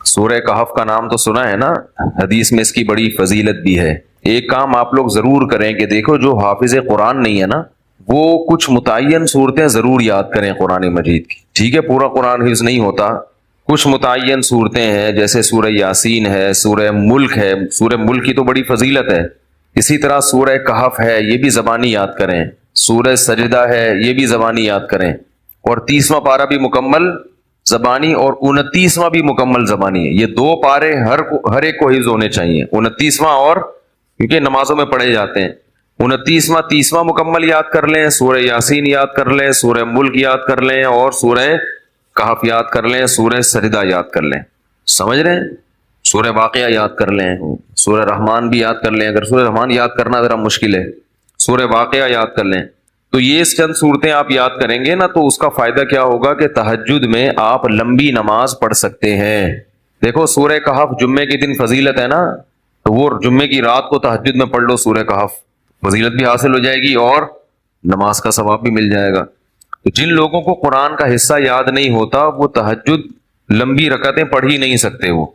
سورہ کہف کا نام تو سنا ہے نا، حدیث میں اس کی بڑی فضیلت بھی ہے۔ ایک کام آپ لوگ ضرور کریں کہ دیکھو جو حافظ قرآن نہیں ہے نا، وہ کچھ متعین صورتیں ضرور یاد کریں قرآن مجید کی، ٹھیک ہے؟ پورا قرآن حفظ نہیں ہوتا، کچھ متعین صورتیں ہیں، جیسے سورہ یاسین ہے، سورہ ملک ہے، سورہ ملک کی تو بڑی فضیلت ہے، اسی طرح سورہ کہف ہے، یہ بھی زبانی یاد کریں، سورہ سجدہ ہے، یہ بھی زبانی یاد کریں، اور 30واں پارہ بھی مکمل زبانی اور 29واں بھی مکمل زبانی ہے۔ یہ دو پارے ہر ایک کو حفظ ہونے چاہیے، 29واں اور کیونکہ نمازوں میں پڑھے جاتے ہیں، 29واں 30واں مکمل یاد کر لیں، سورہ یاسین یاد کر لیں، سورہ ملک یاد کر لیں، اور سورہ کہف یاد کر لیں، سورہ سجدہ یاد کر لیں، سمجھ رہے ہیں؟ سورہ واقعہ یاد کر لیں، سورہ رحمان بھی یاد کر لیں، اگر سورہ رحمان یاد کرنا ذرا مشکل ہے، سورہ واقعہ یاد کر لیں۔ تو یہ چند صورتیں آپ یاد کریں گے نا، تو اس کا فائدہ کیا ہوگا کہ تہجد میں آپ لمبی نماز پڑھ سکتے ہیں۔ دیکھو سورہ کہف جمعے کے دن فضیلت ہے نا، تو وہ جمعے کی رات کو تہجد میں پڑھ لو سورہ کہف، فضیلت بھی حاصل ہو جائے گی اور نماز کا ثواب بھی مل جائے گا۔ تو جن لوگوں کو قرآن کا حصہ یاد نہیں ہوتا، وہ تہجد لمبی رکعتیں پڑھ ہی نہیں سکتے، وہ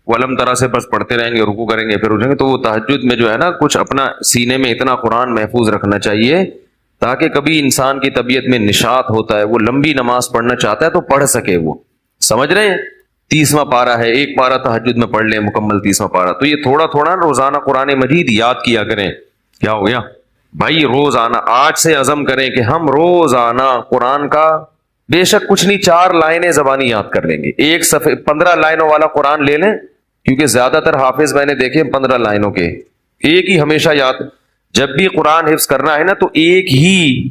علم طرح سے بس پڑھتے رہیں گے، رکوع کریں گے پھر اٹھیں گے، تو وہ تہجد میں جو ہے نا کچھ اپنا سینے میں اتنا قرآن محفوظ رکھنا چاہیے تاکہ کبھی انسان کی طبیعت میں نشاط ہوتا ہے، وہ لمبی نماز پڑھنا چاہتا ہے تو پڑھ سکے، وہ سمجھ رہے ہیں؟ 30واں پارہ ہے، ایک پارہ تہجد میں پڑھ لیں مکمل 30واں پارہ، تو یہ تھوڑا تھوڑا روزانہ قرآن مجید یاد کیا کریں۔ کیا ہو گیا بھائی؟ روزانہ آج سے عزم کریں کہ ہم روزانہ قرآن کا بے شک کچھ نہیں 4 لائنیں زبانی یاد کر لیں گے، ایک صفحے 15 لائنوں والا قرآن لے لیں، کیونکہ زیادہ تر حافظ میں نے دیکھے 15 لائنوں کے، ایک ہی ہمیشہ یاد، جب بھی قرآن حفظ کرنا ہے نا تو ایک ہی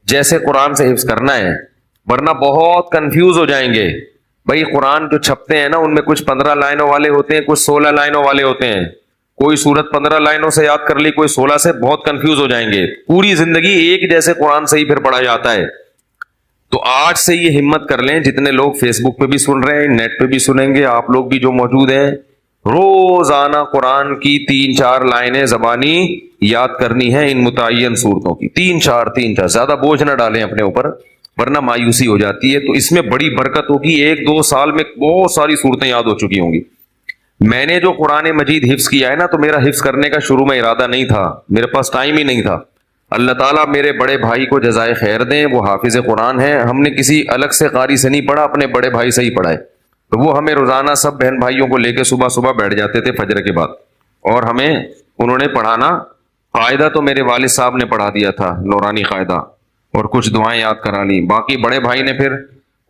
جیسے قرآن سے حفظ کرنا ہے، ورنہ بہت کنفیوز ہو جائیں گے۔ بھائی قرآن جو چھپتے ہیں نا ان میں کچھ 15 لائنوں والے ہوتے ہیں، کچھ 16 لائنوں والے ہوتے ہیں، کوئی سورت 15 لائنوں سے یاد کر لی، کوئی 16 سے، بہت کنفیوز ہو جائیں گے، پوری زندگی ایک جیسے قرآن سے ہی پھر پڑھا جاتا ہے۔ تو آج سے یہ ہمت کر لیں، جتنے لوگ فیس بک پہ بھی سن رہے ہیں، نیٹ پہ بھی سنیں گے، آپ لوگ بھی جو موجود ہیں، روزانہ قرآن کی 3-4 لائنیں زبانی یاد کرنی ہے، ان متعین صورتوں کی 3-4 زیادہ بوجھ نہ ڈالیں اپنے اوپر ورنہ مایوسی ہو جاتی ہے۔ تو اس میں بڑی برکت ہوگی، 1-2 سال میں بہت ساری صورتیں یاد ہو چکی ہوں گی۔ میں نے جو قرآن مجید حفظ کیا ہے نا، تو میرا حفظ کرنے کا شروع میں ارادہ نہیں تھا، میرے پاس ٹائم ہی نہیں تھا۔ اللہ تعالیٰ میرے بڑے بھائی کو جزائے خیر دیں، وہ حافظ قرآن ہیں، ہم نے کسی الگ سے قاری سے نہیں پڑھا، اپنے بڑے بھائی سے ہی پڑھا ہے۔ تو وہ ہمیں روزانہ سب بہن بھائیوں کو لے کے صبح صبح بیٹھ جاتے تھے فجر کے بعد، اور ہمیں انہوں نے پڑھانا، قاعدہ تو میرے والد صاحب نے پڑھا دیا تھا، نورانی قاعدہ، اور کچھ دعائیں یاد کرا لی، باقی بڑے بھائی نے پھر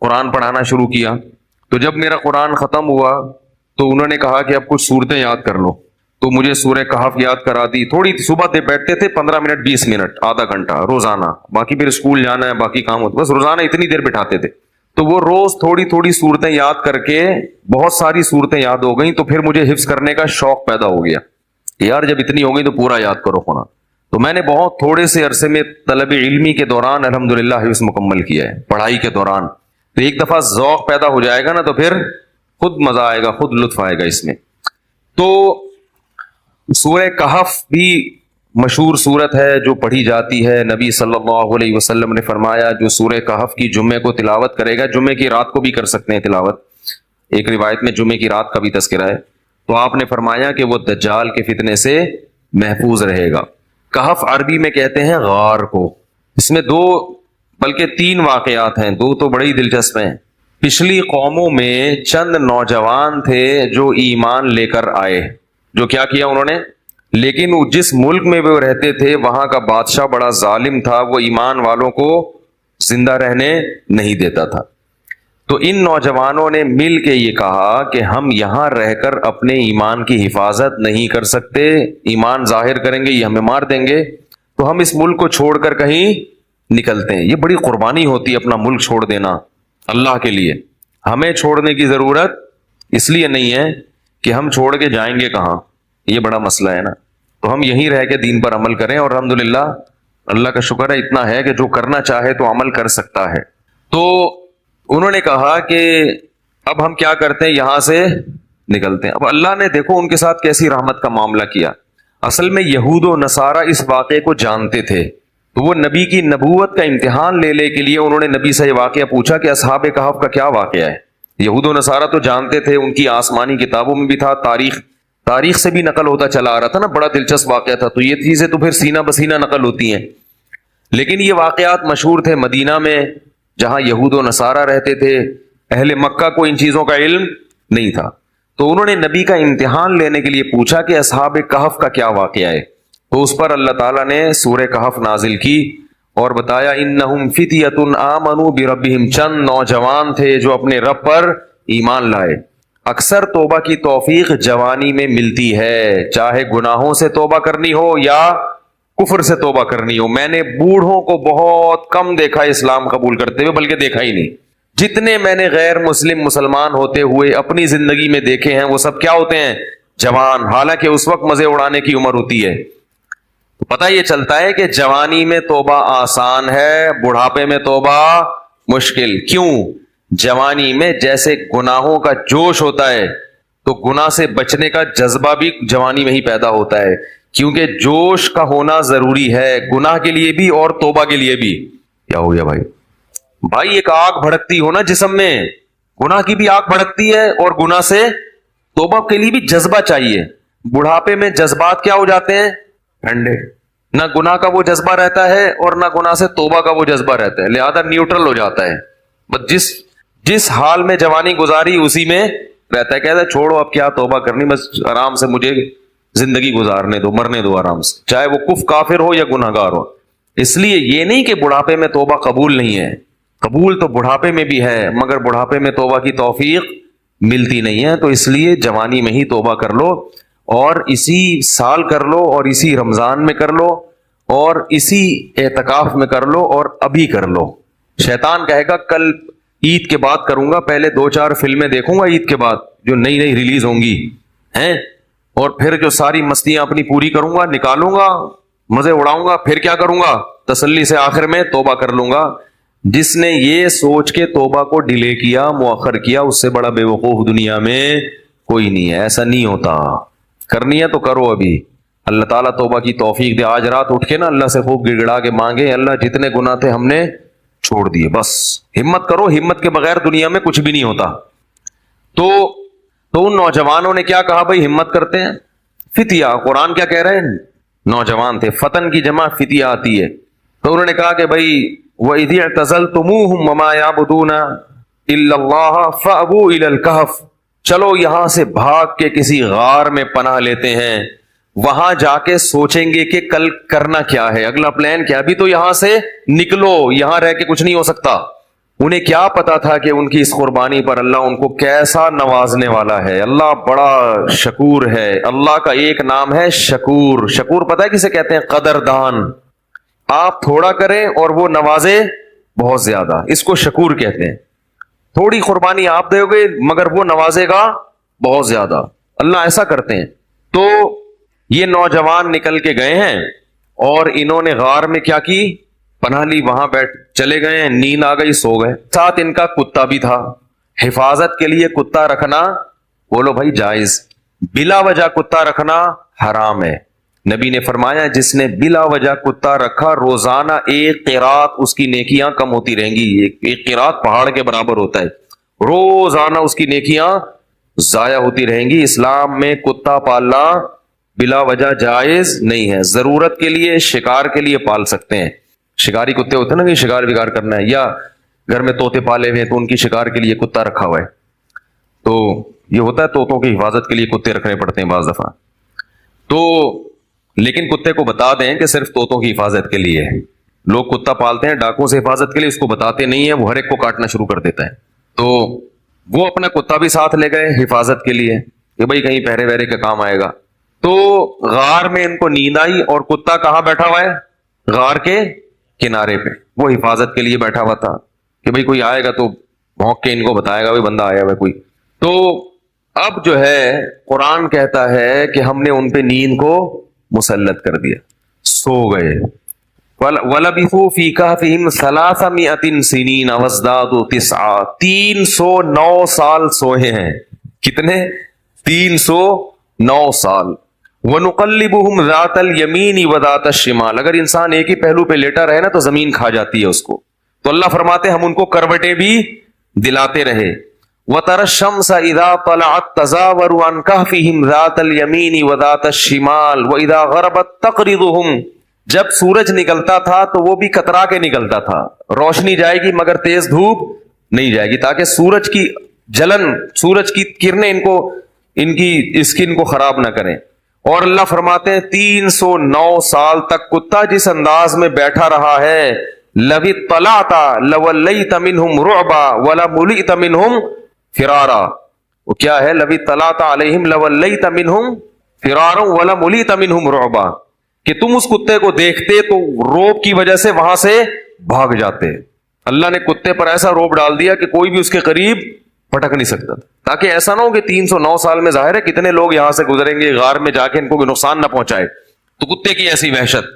قرآن پڑھانا شروع کیا۔ تو جب میرا قرآن ختم ہوا تو انہوں نے کہا کہ اب کچھ صورتیں یاد کر لو، تو مجھے سورہ کہف یاد کرا دی، تھوڑی صبح دے بیٹھتے تھے 15 منٹ 20 منٹ آدھا گھنٹہ روزانہ، باقی پھر اسکول جانا ہے باقی کام ہوتا، بس روزانہ اتنی دیر بٹھاتے تھے۔ تو وہ روز تھوڑی تھوڑی صورتیں یاد کر کے بہت ساری صورتیں یاد ہو گئیں، تو پھر مجھے حفظ کرنے کا شوق پیدا ہو گیا کہ یار جب اتنی ہو گئی تو پورا یاد کرو قرآن۔ تو میں نے بہت تھوڑے سے عرصے میں طلب علمی کے دوران الحمدللہ حفظ مکمل کیا ہے، پڑھائی کے دوران۔ تو ایک دفعہ ذوق پیدا ہو جائے گا نا تو پھر خود مزہ آئے گا، خود لطف آئے گا اس میں۔ تو سورہ کہف بھی مشہور صورت ہے جو پڑھی جاتی ہے، نبی صلی اللہ علیہ وسلم نے فرمایا جو سورہ کہف کی جمعے کو تلاوت کرے گا، جمعے کی رات کو بھی کر سکتے ہیں تلاوت، ایک روایت میں جمعے کی رات کا بھی تذکرہ ہے، تو آپ نے فرمایا کہ وہ دجال کے فتنے سے محفوظ رہے گا۔ کہف عربی میں کہتے ہیں غار کو۔ اس میں 2 بلکہ 3 واقعات ہیں، 2 تو بڑے ہی دلچسپ ہیں۔ پچھلی قوموں میں چند نوجوان تھے جو ایمان لے کر آئے، جو کیا کیا انہوں نے، لیکن وہ جس ملک میں وہ رہتے تھے وہاں کا بادشاہ بڑا ظالم تھا، وہ ایمان والوں کو زندہ رہنے نہیں دیتا تھا۔ تو ان نوجوانوں نے مل کے یہ کہا کہ ہم یہاں رہ کر اپنے ایمان کی حفاظت نہیں کر سکتے، ایمان ظاہر کریں گے یہ ہمیں مار دیں گے، تو ہم اس ملک کو چھوڑ کر کہیں نکلتے ہیں۔ یہ بڑی قربانی ہوتی ہے اپنا ملک چھوڑ دینا اللہ کے لیے۔ ہمیں چھوڑنے کی ضرورت اس لیے نہیں ہے کہ ہم چھوڑ کے جائیں گے کہاں، یہ بڑا مسئلہ ہے نا۔ تو ہم یہیں رہ کے دین پر عمل کریں، اور الحمدللہ اللہ کا شکر ہے اتنا ہے کہ جو کرنا چاہے تو عمل کر سکتا ہے۔ تو انہوں نے کہا کہ اب ہم کیا کرتے ہیں، یہاں سے نکلتے ہیں۔ اب اللہ نے دیکھو ان کے ساتھ کیسی رحمت کا معاملہ کیا۔ اصل میں یہود و نصارہ اس واقعے کو جانتے تھے، تو وہ نبی کی نبوت کا امتحان لے کے لیے انہوں نے نبی سے یہ واقعہ پوچھا کہ اصحاب کہف کا کیا واقعہ ہے۔ یہود و نصارہ تو جانتے تھے، ان کی آسمانی کتابوں میں بھی تھا، تاریخ سے بھی نقل ہوتا چلا آ رہا تھا نا، بڑا دلچسپ واقعہ تھا، تو یہ چیزیں تو پھر سینہ بسینہ نقل ہوتی ہیں. لیکن یہ واقعات مشہور تھے مدینہ میں جہاں یہود و نصارہ رہتے تھے، اہل مکہ کو ان چیزوں کا علم نہیں تھا. تو انہوں نے نبی کا امتحان لینے کے لیے پوچھا کہ اصحاب کہف کا کیا واقعہ ہے. تو اس پر اللہ تعالیٰ نے سورہ کہف نازل کی اور بتایا انہم فتیۃ آمنوا بربہم، چند نوجوان تھے جو اپنے رب پر ایمان لائے. اکثر توبہ کی توفیق جوانی میں ملتی ہے، چاہے گناہوں سے توبہ کرنی ہو یا کفر سے توبہ کرنی ہو. میں نے بوڑھوں کو بہت کم دیکھا اسلام قبول کرتے ہوئے، بلکہ دیکھا ہی نہیں. جتنے میں نے غیر مسلمان ہوتے ہوئے اپنی زندگی میں دیکھے ہیں وہ سب کیا ہوتے ہیں؟ جوان. حالانکہ اس وقت مزے اڑانے کی عمر ہوتی ہے. تو پتہ یہ چلتا ہے کہ جوانی میں توبہ آسان ہے، بڑھاپے میں توبہ مشکل. کیوں؟ جوانی میں جیسے گناہوں کا جوش ہوتا ہے تو گناہ سے بچنے کا جذبہ بھی جوانی میں ہی پیدا ہوتا ہے، کیونکہ جوش کا ہونا ضروری ہے گناہ کے لیے بھی اور توبہ کے لیے بھی. کیا ہو گیا بھائی ایک آگ بھڑکتی ہو نا جسم میں، گناہ کی بھی آگ بھڑکتی ہے اور گناہ سے توبہ کے لیے بھی جذبہ چاہیے. بڑھاپے میں جذبات کیا ہو جاتے ہیں؟ ٹھنڈے. نہ گناہ کا وہ جذبہ رہتا ہے اور نہ گناہ سے توبہ کا وہ جذبہ رہتا ہے، لہذا نیوٹرل ہو جاتا ہے. بس جس حال میں جوانی گزاری اسی میں رہتا ہے. کہتا ہے چھوڑو اب کیا توبہ کرنی، بس آرام سے مجھے زندگی گزارنے دو، مرنے دو آرام سے، چاہے وہ کافر ہو یا گناہ گار ہو. اس لیے یہ نہیں کہ بڑھاپے میں توبہ قبول نہیں ہے، قبول تو بڑھاپے میں بھی ہے، مگر بڑھاپے میں توبہ کی توفیق ملتی نہیں ہے. تو اس لیے جوانی میں ہی توبہ کر لو، اور اسی سال کر لو، اور اسی رمضان میں کر لو، اور اسی اعتکاف میں کر لو، اور ابھی کر لو. شیطان کہے گا کل عید کے بعد کروں گا، پہلے 2-4 فلمیں دیکھوں گا عید کے بعد جو نئی ریلیز ہوں گی ہیں، اور پھر جو ساری مستیاں اپنی پوری کروں گا، نکالوں گا، مزے اڑاؤں گا، پھر کیا کروں گا؟ تسلی سے آخر میں توبہ کر لوں گا. جس نے یہ سوچ کے توبہ کو ڈیلے کیا، مؤخر کیا، اس سے بڑا بے وقوف دنیا میں کوئی نہیں ہے. ایسا نہیں ہوتا. کرنی ہے تو کرو ابھی. اللہ تعالیٰ توبہ کی توفیق دے. آج رات اٹھ کے نا اللہ سے خوب گڑ گڑا کے مانگے، اللہ جتنے گناہ تھے ہم نے چھوڑ دیے. بس ہمت کرو، ہمت کے بغیر دنیا میں کچھ بھی نہیں ہوتا. تو ان نوجوانوں نے کیا کہا بھائی؟ ہمت کرتے ہیں. فتیہ، قرآن کیا کہہ رہے ہیں؟ نوجوان تھے. فتن کی جمع فتیہ آتی ہے. تو انہوں نے کہا کہ بھائی وَإِذِ اعْتَزَلْتُمُوهُمْ وَمَا يَعْبُدُونَ إِلَّا اللَّهَ فَأْوُوا إِلَى الْكَهْفِ، چلو یہاں سے بھاگ کے کسی غار میں پناہ لیتے ہیں، وہاں جا کے سوچیں گے کہ کل کرنا کیا ہے، اگلا پلان کیا. ابھی تو یہاں سے نکلو، یہاں رہ کے کچھ نہیں ہو سکتا. انہیں کیا پتا تھا کہ ان کی اس قربانی پر اللہ ان کو کیسا نوازنے والا ہے. اللہ بڑا شکور ہے. اللہ کا ایک نام ہے شکور. شکور پتہ ہے کسے کہتے ہیں؟ قدردان. آپ تھوڑا کریں اور وہ نوازے بہت زیادہ، اس کو شکور کہتے ہیں. تھوڑی قربانی آپ دو گے مگر وہ نوازے گا بہت زیادہ. اللہ ایسا کرتے ہیں. تو یہ نوجوان نکل کے گئے ہیں اور انہوں نے غار میں کیا کی؟ پناہ لی. وہاں چلے گئے ہیں، نیند آ گئی، سو گئے. ساتھ ان کا کتا بھی تھا. حفاظت کے لیے کتا رکھنا بولو بھائی جائز، بلا وجہ کتا رکھنا حرام ہے. نبی نے فرمایا جس نے بلا وجہ کتا رکھا روزانہ 1 قیرات اس کی نیکیاں کم ہوتی رہیں گی. 1 قیرات پہاڑ کے برابر ہوتا ہے. روزانہ اس کی نیکیاں ضائع ہوتی رہیں گی. اسلام میں کتا پالنا بلا وجہ جائز نہیں ہے. ضرورت کے لیے، شکار کے لیے پال سکتے ہیں. شکاری کتے ہوتے ہیں نا کہ شکار وکار کرنا ہے، یا گھر میں طوطے پالے ہوئے تو ان کی شکار کے لیے کتا رکھا ہوا ہے. تو یہ ہوتا ہے طوطوں کی حفاظت کے لیے کتے رکھنے پڑتے ہیں بعض دفعہ. تو لیکن کتے کو بتا دیں کہ صرف طوطوں کی حفاظت کے لیے ہے. لوگ کتا پالتے ہیں ڈاکوں سے حفاظت کے لیے، اس کو بتاتے نہیں ہیں، وہ ہر ایک کو کاٹنا شروع کر دیتا ہے. تو وہ اپنا کتا بھی ساتھ لے گئے حفاظت کے لیے کہ بھائی کہیں پہرے وہرے کا کام آئے گا. تو غار میں ان کو نیند آئی اور کتا کہاں بیٹھا ہوا ہے؟ غار کے کنارے پہ. وہ حفاظت کے لیے بیٹھا ہوا تھا کہ بھئی کوئی آئے گا تو بھونک کے ان کو بتائے گا بھئی بندہ آیا ہوا ہے کوئی. تو اب جو ہے قرآن کہتا ہے کہ ہم نے ان پہ نیند کو مسلط کر دیا، سو گئے. وَلَبِثُوا فِي كَهْفِهِمْ 300 سِنِينَ وَازْدَادُوا 9 309 سال سوئے ہیں. کتنے؟ 309 سال. وَنُقَلِّبُهُمْ ذَاتَ الْيَمِينِ وَذَاتَ الشِّمَالِ، اگر انسان ایک ہی پہلو پہ لیٹا رہے نا تو زمین کھا جاتی ہے اس کو. تو اللہ فرماتے ہم ان کو کروٹیں بھی دلاتے رہے. وَتَرَى الشَّمْسَ إِذَا طَلَعَتْ تَزَاوَرُ عَنْ كَهْفِهِمْ ذَاتَ الْيَمِينِ وَذَاتَ الشِّمَالِ وَإِذَا غَرَبَتْ تَقْرِضُهُمْ. جب سورج نکلتا تھا تو وہ بھی کترا کے نکلتا تھا، روشنی جائے گی مگر تیز دھوپ نہیں جائے گی، تاکہ سورج کی جلن، سورج کی کرنیں ان کی اسکن کو خراب نہ کریں. اور اللہ فرماتے ہیں 309 سال تک کتا جس انداز میں بیٹھا رہا ہے، لَوِ اطَّلَعْتَ لَوَلَّيْتَ مِنْهُمْ رُعْبًا وَلَمُلِئْتَ مِنْهُمْ فرارا. وہ کیا ہے؟ لَوِ اطَّلَعْتَ عَلَيْهِمْ لَوَلَّيْتَ مِنْهُمْ فِرَارًا وَلَمُلِئْتَ مِنْهُمْ رُعْبًا. کہ تم اس کتے کو دیکھتے تو روب کی وجہ سے وہاں سے بھاگ جاتے. اللہ نے کتے پر ایسا روب ڈال دیا کہ کوئی بھی اس کے قریب پھٹک نہیں سکتا، تاکہ ایسا نہ ہو کہ 309 سال میں ظاہر ہے کتنے لوگ یہاں سے گزریں گے غار میں جا کے ان کو کوئی نقصان نہ پہنچائے. تو کتے کی ایسی وحشت.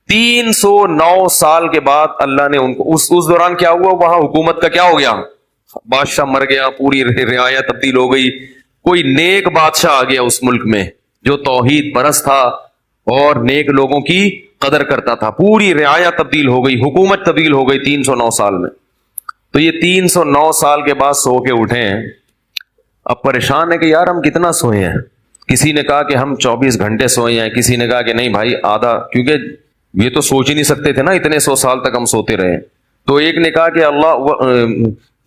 309 سال کے بعد اللہ نے ان کو اس دوران کیا ہوا؟ وہاں حکومت کا کیا ہو گیا؟ بادشاہ مر گیا، پوری رعایا تبدیل ہو گئی، کوئی نیک بادشاہ آ گیا اس ملک میں جو توحید پرست تھا اور نیک لوگوں کی قدر کرتا تھا. پوری رعایا تبدیل ہو گئی، حکومت تبدیل ہو گئی 309 سال میں. تو یہ 309 سال کے بعد سو کے اٹھے ہیں. اب پریشان ہے کہ یار ہم کتنا سوئے ہیں. کسی نے کہا کہ ہم 24 گھنٹے سوئے ہیں، کسی نے کہا کہ نہیں بھائی آدھا، کیونکہ یہ تو سوچ ہی نہیں سکتے تھے نا اتنے 100 سال تک ہم سوتے رہے. تو ایک نے کہا کہ اللہ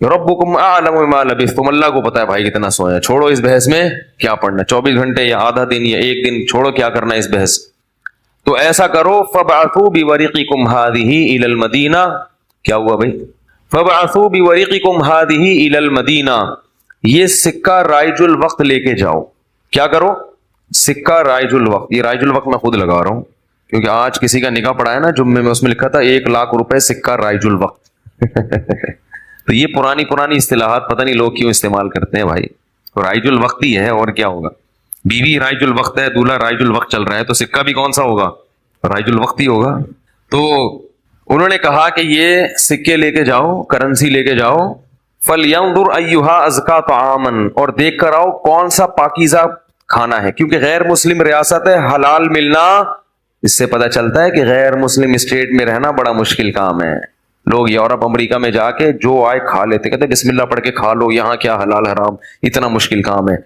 ربکم اعلم بما لبثتم، اللہ کو پتا ہے بھائی کتنا سوئے ہیں، چھوڑو اس بحث میں کیا پڑھنا، 24 گھنٹے یا آدھا دن یا ایک دن، چھوڑو کیا کرنا اس بحث. تو ایسا کرو فبعثوا بورقکم هذه الى المدینہ. کیا ہوا بھائی؟ فبعثوا بورقکم هذه الى المدینہ. یہ سکہ رائج الوقت لے کے جاؤ. کیا کرو؟ سکہ رائج الوقت. یہ رائج الوقت میں خود لگا رہا ہوں کیونکہ آج کسی کا نکاح پڑا ہے نا جمعے میں، اس میں لکھا تھا 1 لاکھ روپے سکہ رائج الوقت. تو یہ پرانی اصطلاحات پتہ نہیں لوگ کیوں استعمال کرتے ہیں بھائی. تو رائج الوقت ہی ہے اور کیا ہوگا. بیوی رائج الوقت ہے، دولہا رائج الوقت چل رہا ہے، تو سکہ بھی کون سا ہوگا؟ رائج الوقت ہی ہوگا. تو انہوں نے کہا کہ یہ سکے لے کے جاؤ، کرنسی لے کے جاؤ. فَلْيَنْظُرْ أَيُّهَا أَزْكَىٰ طَعَامًا، اور دیکھ کر آؤ کون سا پاکیزہ کھانا ہے، کیونکہ غیر مسلم ریاست ہے، حلال ملنا. اس سے پتہ چلتا ہے کہ غیر مسلم اسٹیٹ میں رہنا بڑا مشکل کام ہے. لوگ یورپ امریکہ میں جا کے جو آئے کھا لیتے، کہتے بسم اللہ پڑھ کے کھا لو، یہاں کیا حلال حرام، اتنا مشکل کام ہے.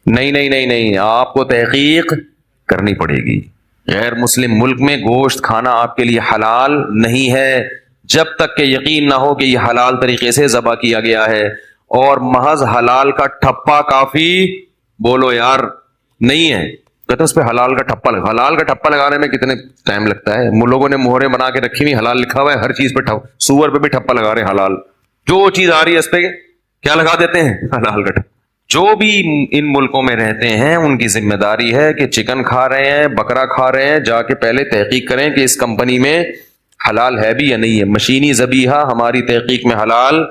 نہیں، آپ کو تحقیق کرنی پڑے گی. غیر مسلم ملک میں گوشت کھانا آپ کے لیے حلال نہیں ہے جب تک کہ یقین نہ ہو کہ یہ حلال طریقے سے ذبح کیا گیا ہے. اور محض حلال کا ٹھپا کافی بولو یار نہیں ہے. کہتے اس پہ حلال کا ٹھپا لگا. حلال کا ٹھپا لگانے میں کتنے ٹائم لگتا ہے. لوگوں نے مہریں بنا کے رکھی ہوئی، حلال لکھا ہوا ہے، ہر چیز پہ سور پہ بھی ٹھپا لگا رہے ہیں حلال. جو چیز آ رہی ہے اس پہ کیا لگا دیتے ہیں؟ حلال کا ٹھپا. جو بھی ان ملکوں میں رہتے ہیں ان کی ذمہ داری ہے کہ چکن کھا رہے ہیں، بکرا کھا رہے ہیں، جا کے پہلے تحقیق کریں کہ اس کمپنی میں حلال ہے بھی یا نہیں ہے. مشینی ذبیحہ ہماری تحقیق میں حلال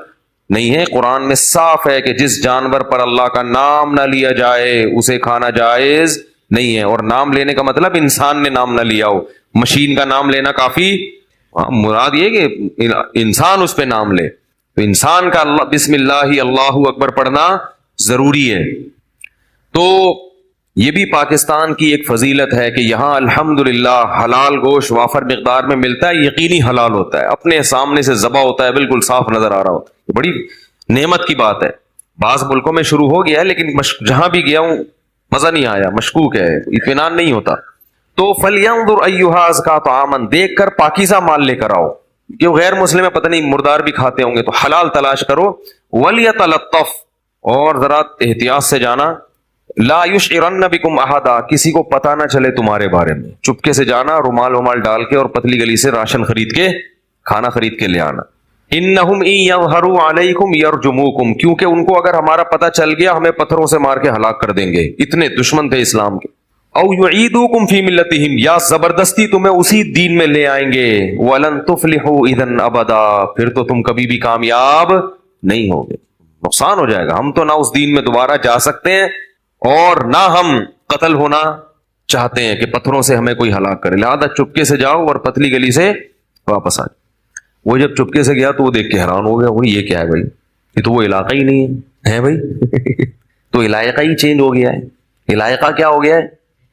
نہیں ہے. قرآن میں صاف ہے کہ جس جانور پر اللہ کا نام نہ لیا جائے اسے کھانا جائز نہیں ہے. اور نام لینے کا مطلب انسان نے نام نہ لیا ہو. مشین کا نام لینا کافی، مراد یہ کہ انسان اس پہ نام لے. تو انسان کا اللہ بسم اللہ اللہ اکبر پڑھنا ضروری ہے. تو یہ بھی پاکستان کی ایک فضیلت ہے کہ یہاں الحمدللہ حلال گوشت وافر مقدار میں ملتا ہے، یقینی حلال ہوتا ہے، اپنے سامنے سے ذبح ہوتا ہے، بالکل صاف نظر آ رہا ہوتا ہے. بڑی نعمت کی بات ہے. بعض ملکوں میں شروع ہو گیا ہے لیکن جہاں بھی گیا ہوں مزہ نہیں آیا، مشکوک ہے، اطمینان نہیں ہوتا. تو فَلْيَنْظُرْ أَيُّهَا أَزْكَىٰ طَعَامًا، دیکھ کر پاکیزہ مال لے کر آؤ. کہ غیر مسلم ہے، پتہ نہیں مردار بھی کھاتے ہوں گے، تو حلال تلاش کرو. وَلْيَتَلَطَّفْ، اور ذرا احتیاط سے جانا. لا یشعرن بکم احدا، کسی کو پتہ نہ چلے تمہارے بارے میں. چپکے سے جانا، رومال ڈال کے اور پتلی گلی سے راشن خرید کے، کھانا خرید کے لے آنا. انہم ان یظہروا علیکم یرجموکم، کیونکہ ان کو اگر ہمارا پتہ چل گیا ہمیں پتھروں سے مار کے ہلاک کر دیں گے. اتنے دشمن تھے اسلام کے. او یعیدوکم فی ملتہم، یا زبردستی تمہیں اسی دین میں لے آئیں گے. ولن تفلحوا اذا ابدا، پھر تو تم کبھی بھی کامیاب نہیں ہوگے، نقصان ہو جائے گا. ہم تو نہ اس دین میں دوبارہ جا سکتے ہیں اور نہ ہم قتل ہونا چاہتے ہیں کہ پتھروں سے ہمیں کوئی ہلاک کرے. لہذا چپکے سے جاؤ اور پتلی گلی سے واپس آ جاؤ. وہ جب چپکے سے گیا تو وہ دیکھ کے حیران ہو گیا، وہ یہ کیا ہے بھائی، یہ تو وہ علاقہ ہی نہیں ہے بھائی. تو علاقہ ہی چینج ہو گیا ہے. علاقہ کیا ہو گیا ہے؟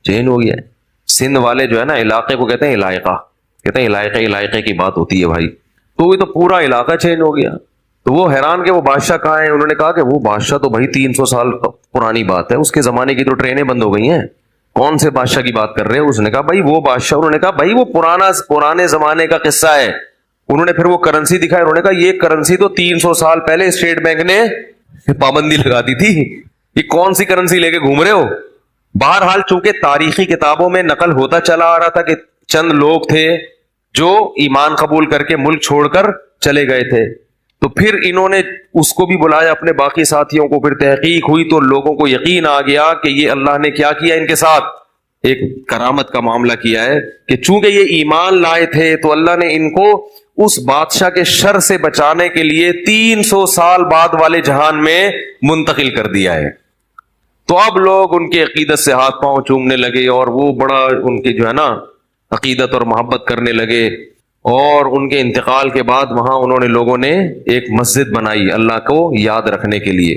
چینج ہو گیا ہے. سندھ والے جو ہے نا علاقے کو کہتے ہیں علاقہ، کہتے ہیں علاقے کی بات ہوتی ہے بھائی. تو یہ تو پورا علاقہ چینج ہو گیا. تو وہ حیران کہ وہ بادشاہ کہاں ہے. انہوں نے کہا کہ وہ بادشاہ تو بھائی 300 سال پرانی بات ہے, اس کے زمانے کی تو ٹرینیں بند ہو گئی ہیں, کون سے بادشاہ کی بات کر رہے ہیں؟ اس نے کہا بھائی وہ بادشاہ. انہوں نے کہا بھائی وہ پرانے زمانے کا قصہ ہے. انہوں نے پھر وہ کرنسی دکھائی, انہوں نے کہا یہ کرنسی تو 300 سال پہلے اسٹیٹ بینک نے پابندی لگا دی تھی, یہ کون سی کرنسی لے کے گھوم رہے ہو؟ بہرحال چونکہ تاریخی کتابوں میں نقل ہوتا چلا آ رہا تھا کہ چند لوگ تھے جو ایمان قبول کر کے ملک چھوڑ کر چلے گئے تھے, تو پھر انہوں نے اس کو بھی بلایا اپنے باقی ساتھیوں کو, پھر تحقیق ہوئی تو لوگوں کو یقین آ گیا کہ یہ اللہ نے کیا کیا ان کے ساتھ, ایک کرامت کا معاملہ کیا ہے کہ چونکہ یہ ایمان لائے تھے تو اللہ نے ان کو اس بادشاہ کے شر سے بچانے کے لیے 300 سال بعد والے جہان میں منتقل کر دیا ہے. تو اب لوگ ان کے عقیدت سے ہاتھ پاؤں چومنے لگے, اور وہ بڑا ان کی جو ہے نا عقیدت اور محبت کرنے لگے, اور ان کے انتقال کے بعد وہاں انہوں نے لوگوں نے ایک مسجد بنائی اللہ کو یاد رکھنے کے لیے.